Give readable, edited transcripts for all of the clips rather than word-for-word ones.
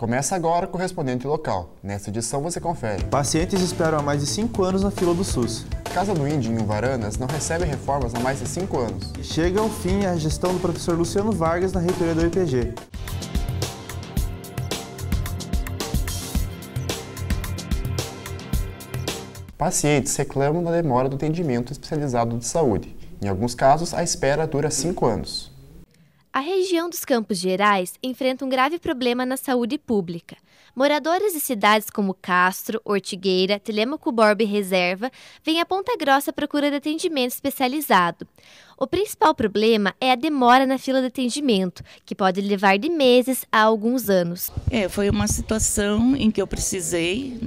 Começa agora o Correspondente Local. Nesta edição você confere. Pacientes esperam há mais de 5 anos na fila do SUS. Casa do Índio, em Umbaranas, não recebe reformas há mais de 5 anos. E chega ao fim a gestão do professor Luciano Vargas na reitoria do IPG. Pacientes reclamam da demora do atendimento especializado de saúde. Em alguns casos, a espera dura 5 anos. A região dos Campos Gerais enfrenta um grave problema na saúde pública. Moradores de cidades como Castro, Ortigueira, Telêmaco Borba e Reserva vêm a Ponta Grossa à procura de atendimento especializado. O principal problema é a demora na fila de atendimento, que pode levar de meses a alguns anos. Foi uma situação em que eu precisei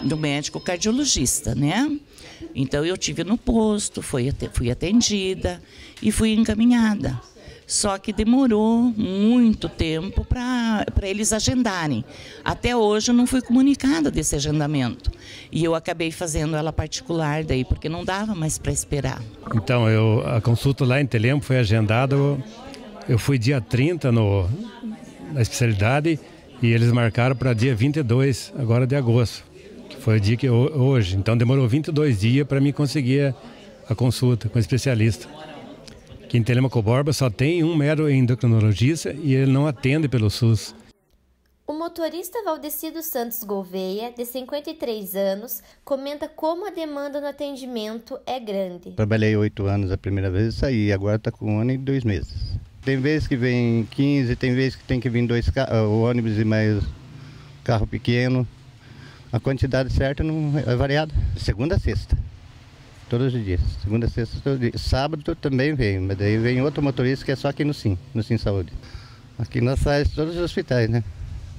do médico cardiologista, né? Então eu tive no posto, fui atendida e fui encaminhada. Só que demorou muito tempo para eles agendarem. Até hoje eu não fui comunicada desse agendamento. E eu acabei fazendo ela particular daí, porque não dava mais para esperar. Então, a consulta lá em Telêmaco foi agendada, eu fui dia 30 na especialidade e eles marcaram para dia 22, agora de agosto, que foi o dia que hoje. Então demorou 22 dias para mim conseguir a consulta com o especialista. Aqui em Telêmaco Borba só tem um mero endocrinologista e ele não atende pelo SUS. O motorista Valdecido Santos Gouveia, de 53 anos, comenta como a demanda no atendimento é grande. Trabalhei 8 anos a primeira vez e saí, agora está com 1 ano e 2 meses. Tem vezes que vem 15, tem vezes que tem que vir 2 ônibus e mais carro pequeno. A quantidade certa não é variada, de segunda a sexta. Todos os dias, segunda, sexta, todo dia. Sábado também vem, mas daí vem outro motorista que é só aqui no Sim Saúde. Aqui nós faz todos os hospitais, né?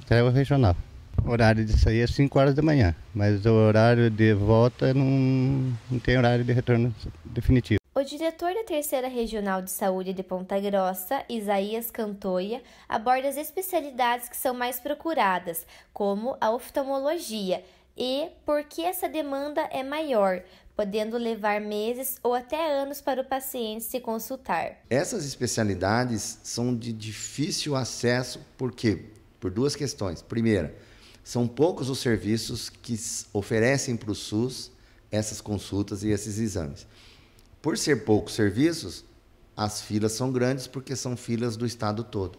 Até o regional. O horário de sair é 5 horas da manhã, mas o horário de volta não tem horário de retorno definitivo. O diretor da Terceira Regional de Saúde de Ponta Grossa, Isaías Cantoia, aborda as especialidades que são mais procuradas, como a oftalmologia, e por que essa demanda é maior, podendo levar meses ou até anos para o paciente se consultar. Essas especialidades são de difícil acesso, por quê? Por 2 questões. Primeira, são poucos os serviços que oferecem para o SUS essas consultas e esses exames. Por ser poucos serviços, as filas são grandes porque são filas do estado todo.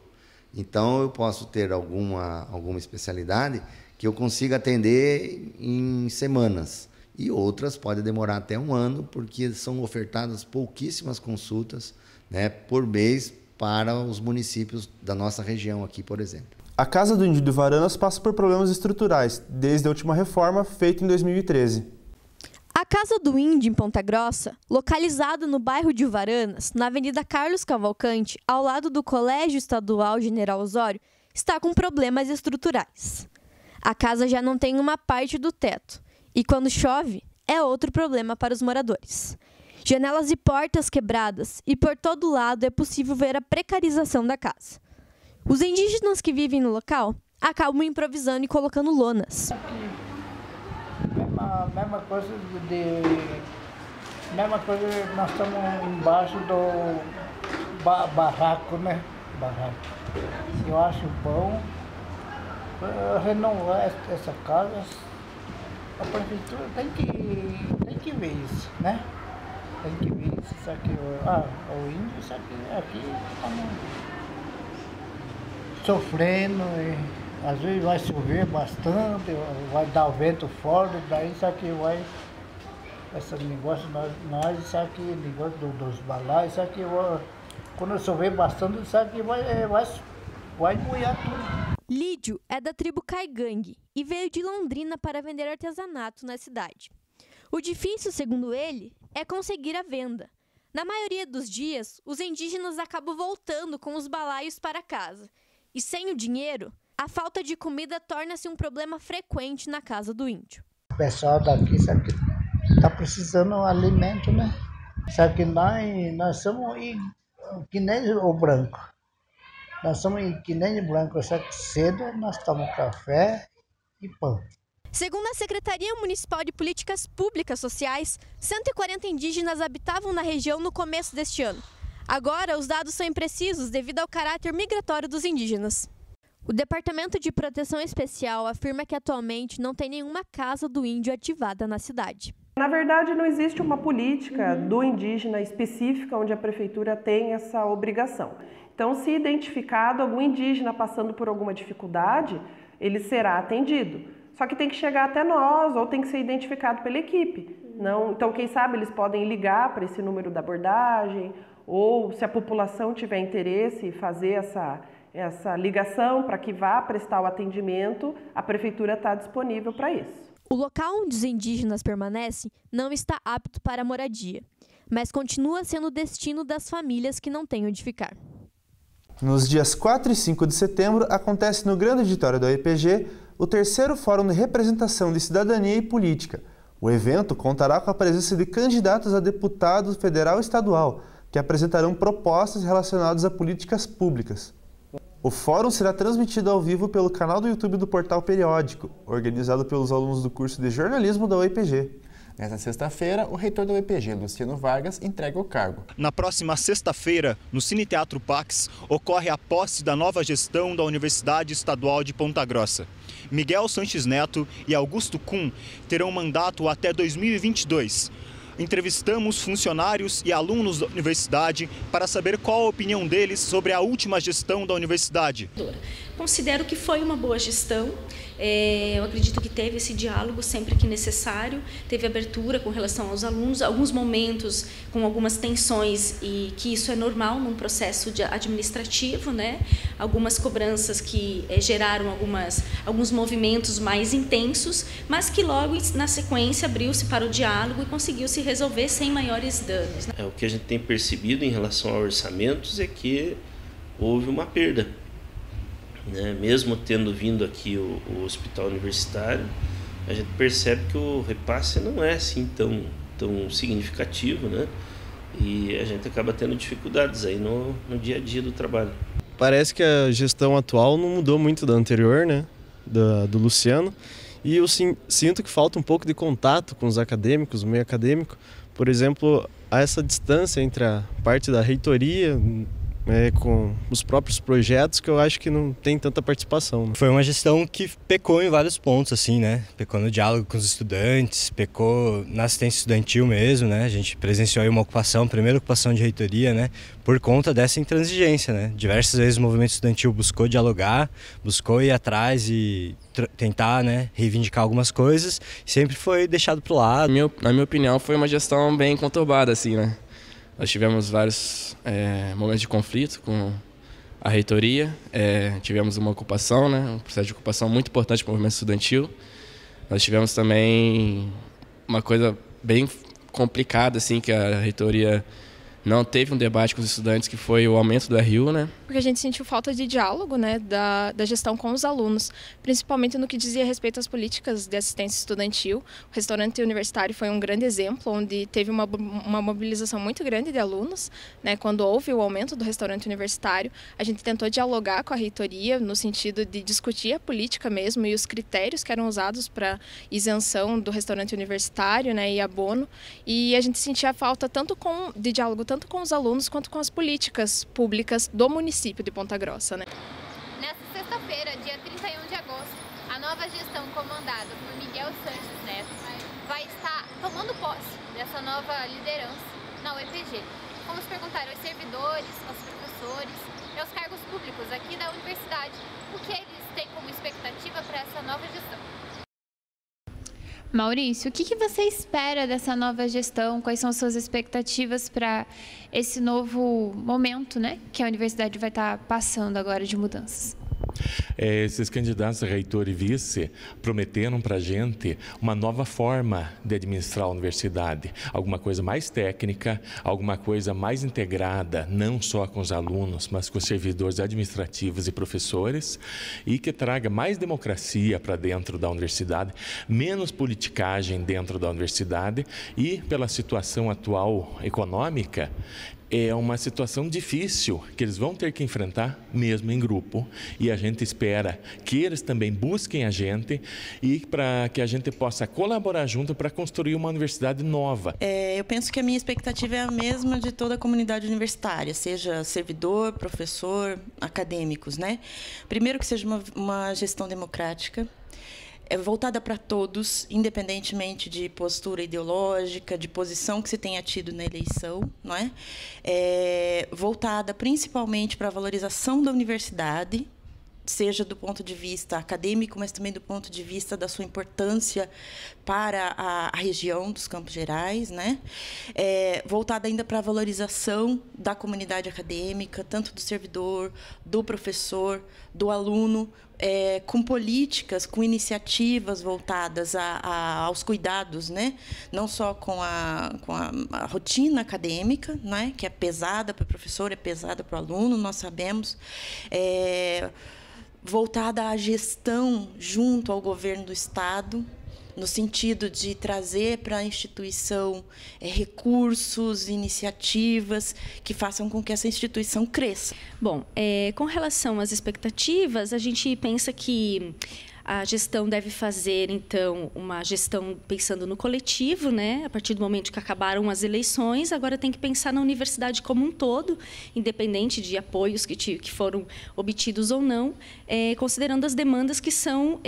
Então, eu posso ter alguma especialidade que eu consiga atender em semanas. E outras podem demorar até 1 ano, porque são ofertadas pouquíssimas consultas, né, por mês para os municípios da nossa região aqui, por exemplo. A Casa do Índio de Umbaranas passa por problemas estruturais, desde a última reforma feita em 2013. A Casa do Índio, em Ponta Grossa, localizada no bairro de Umbaranas, na Avenida Carlos Cavalcante, ao lado do Colégio Estadual General Osório, está com problemas estruturais. A casa já não tem uma parte do teto. E quando chove, é outro problema para os moradores. Janelas e portas quebradas e por todo lado é possível ver a precarização da casa. Os indígenas que vivem no local acabam improvisando e colocando lonas. Mesma coisa nós estamos embaixo do barraco, né? Barraco. Eu acho bom renovar essa casa. A prefeitura tem que ver isso, né? Tem que ver isso aqui. O índio, isso aqui estamos sofrendo. E às vezes vai chover bastante, vai dar vento forte, daí isso aqui vai. Esse negócio, nós isso aqui, negócio dos balaios, isso aqui, quando chover bastante, isso aqui vai molhar tudo. Lídio é da tribo Caigangue e veio de Londrina para vender artesanato na cidade. O difícil, segundo ele, é conseguir a venda. Na maioria dos dias, os indígenas acabam voltando com os balaios para casa. E sem o dinheiro, a falta de comida torna-se um problema frequente na casa do índio. O pessoal daqui está precisando de alimento, né? Só que nós somos que nem o branco. Nós somos que nem o branco, só que cedo nós tomamos café e pão. Segundo a Secretaria Municipal de Políticas Públicas Sociais, 140 indígenas habitavam na região no começo deste ano. Agora, os dados são imprecisos devido ao caráter migratório dos indígenas. O Departamento de Proteção Especial afirma que atualmente não tem nenhuma casa do índio ativada na cidade. Na verdade, não existe uma política do indígena específica onde a prefeitura tem essa obrigação. Então, se identificado algum indígena passando por alguma dificuldade, ele será atendido. Só que tem que chegar até nós ou tem que ser identificado pela equipe. Não, então, quem sabe eles podem ligar para esse número da abordagem ou, se a população tiver interesse, fazer essa ligação para que vá prestar o atendimento, a prefeitura está disponível para isso. O local onde os indígenas permanecem não está apto para a moradia, mas continua sendo o destino das famílias que não têm onde ficar. Nos dias 4 e 5 de setembro, acontece no Grande Auditório da UEPG o terceiro Fórum de Representação de Cidadania e Política. O evento contará com a presença de candidatos a deputado federal e estadual, que apresentarão propostas relacionadas a políticas públicas. O fórum será transmitido ao vivo pelo canal do YouTube do Portal Periódico, organizado pelos alunos do curso de jornalismo da UEPG. Nesta sexta-feira, o reitor da UEPG, Luciano Vargas, entrega o cargo. Na próxima sexta-feira, no Cine Teatro Pax, ocorre a posse da nova gestão da Universidade Estadual de Ponta Grossa. Miguel Sanches Neto e Augusto Kuhn terão mandato até 2022. Entrevistamos funcionários e alunos da universidade para saber qual a opinião deles sobre a última gestão da universidade. Considero que foi uma boa gestão. Eu acredito que teve esse diálogo sempre que necessário, teve abertura com relação aos alunos, alguns momentos com algumas tensões e que isso é normal num processo administrativo, né? Algumas cobranças que geraram alguns movimentos mais intensos, mas que logo na sequência abriu-se para o diálogo e conseguiu se resolver sem maiores danos. O que a gente tem percebido em relação a orçamentos é que houve uma perda. Mesmo tendo vindo aqui o hospital universitário, a gente percebe que o repasse não é assim tão significativo, né? E a gente acaba tendo dificuldades aí no dia a dia do trabalho. Parece que a gestão atual não mudou muito da anterior, né? Do Luciano, e eu sinto que falta um pouco de contato com os acadêmicos, o meio acadêmico. Por exemplo, há essa distância entre a parte da reitoria com os próprios projetos, que eu acho que não tem tanta participação. Foi uma gestão que pecou em vários pontos, assim, né? Pecou no diálogo com os estudantes, pecou na assistência estudantil mesmo, né? A gente presenciou aí uma ocupação, primeira ocupação de reitoria, né? Por conta dessa intransigência, né? Diversas vezes o movimento estudantil buscou dialogar, buscou ir atrás e tentar, né, reivindicar algumas coisas, sempre foi deixado para o lado. Na minha opinião, foi uma gestão bem conturbada, assim, né? Nós tivemos vários momentos de conflito com a reitoria, tivemos uma ocupação, né, um processo de ocupação muito importante para o movimento estudantil. Nós tivemos também uma coisa bem complicada, assim, que a reitoria não teve um debate com os estudantes, que foi o aumento do RU, né? Porque a gente sentiu falta de diálogo, né, da gestão com os alunos, principalmente no que dizia respeito às políticas de assistência estudantil. O restaurante universitário foi um grande exemplo, onde teve uma mobilização muito grande de alunos, né? Quando houve o aumento do restaurante universitário, a gente tentou dialogar com a reitoria no sentido de discutir a política mesmo e os critérios que eram usados para isenção do restaurante universitário, né, e abono. E a gente sentia falta de diálogo tanto com os alunos quanto com as políticas públicas do município de Ponta Grossa, né? Nesta sexta-feira, dia 31 de agosto, a nova gestão comandada por Miguel Sanches Neto vai estar tomando posse dessa nova liderança na UEPG. Vamos perguntar aos servidores, aos professores e aos cargos públicos aqui da universidade o que eles têm como expectativa para essa nova gestão. Maurício, o que você espera dessa nova gestão? Quais são as suas expectativas para esse novo momento, né, que a universidade vai estar passando agora de mudanças? Esses candidatos a reitor e vice prometeram para a gente uma nova forma de administrar a universidade, alguma coisa mais técnica, alguma coisa mais integrada, não só com os alunos, mas com os servidores administrativos e professores, e que traga mais democracia para dentro da universidade, menos politicagem dentro da universidade e, pela situação atual econômica, é uma situação difícil que eles vão ter que enfrentar mesmo em grupo, e a gente espera que eles também busquem a gente e para que a gente possa colaborar junto para construir uma universidade nova. Eu penso que a minha expectativa é a mesma de toda a comunidade universitária, seja servidor, professor, acadêmicos, né? Primeiro que seja uma gestão democrática, voltada para todos, independentemente de postura ideológica, de posição que se tenha tido na eleição, não é? Voltada principalmente para a valorização da universidade, seja do ponto de vista acadêmico, mas também do ponto de vista da sua importância para a região dos Campos Gerais, né? Voltada ainda para a valorização da comunidade acadêmica, tanto do servidor, do professor, do aluno, com políticas, com iniciativas voltadas aos cuidados, né? Não só com a rotina acadêmica, né? Que é pesada para o professor, é pesada para o aluno, nós sabemos, voltada à gestão junto ao governo do Estado, no sentido de trazer para a instituição recursos, iniciativas que façam com que essa instituição cresça. Bom, com relação às expectativas, a gente pensa que a gestão deve fazer, então, uma gestão pensando no coletivo, né? A partir do momento que acabaram as eleições, agora tem que pensar na universidade como um todo, independente de apoios que foram obtidos ou não, considerando as demandas que são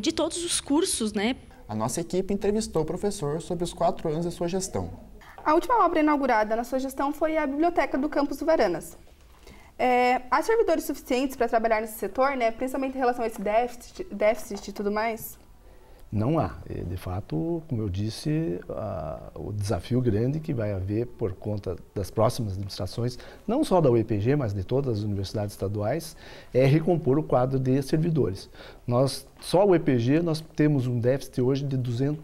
de todos os cursos, né? A nossa equipe entrevistou o professor sobre os 4 anos de sua gestão. A última obra inaugurada na sua gestão foi a Biblioteca do Campus do Varanas. Há servidores suficientes para trabalhar nesse setor, né? Principalmente em relação a esse déficit e tudo mais? Não há. De fato, como eu disse, o desafio grande que vai haver por conta das próximas administrações, não só da UEPG, mas de todas as universidades estaduais, é recompor o quadro de servidores. Só a UEPG, nós temos um déficit hoje de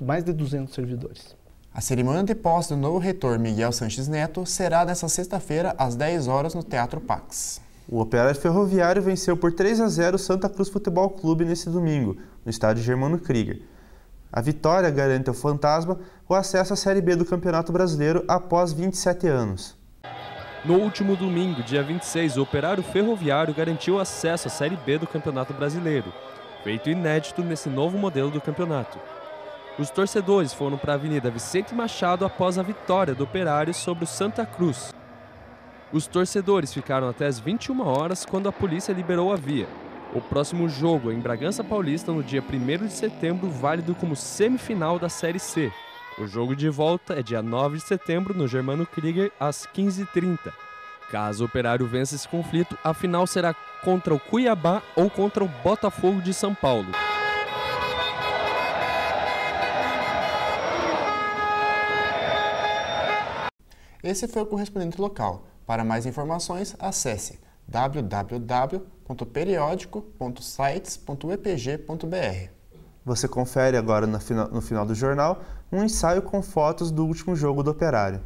mais de 200 servidores. A cerimônia de posse do novo reitor Miguel Sanches Neto será nesta sexta-feira, às 10 horas, no Teatro Pax. O Operário Ferroviário venceu por 3-0 o Santa Cruz Futebol Clube nesse domingo, no estádio Germano Krieger. A vitória garante ao Fantasma o acesso à Série B do Campeonato Brasileiro após 27 anos. No último domingo, dia 26, o Operário Ferroviário garantiu acesso à Série B do Campeonato Brasileiro, feito inédito nesse novo modelo do campeonato. Os torcedores foram para a Avenida Vicente Machado após a vitória do Operário sobre o Santa Cruz. Os torcedores ficaram até as 21 horas quando a polícia liberou a via. O próximo jogo é em Bragança Paulista, no dia 1º de setembro, válido como semifinal da Série C. O jogo de volta é dia 9 de setembro, no Germano Krieger, às 15h30. Caso o Operário vença esse conflito, a final será contra o Cuiabá ou contra o Botafogo de São Paulo. Esse foi o correspondente local. Para mais informações, acesse www.periodico.sites.epg.br. Você confere agora no final do jornal um ensaio com fotos do último jogo do Operário.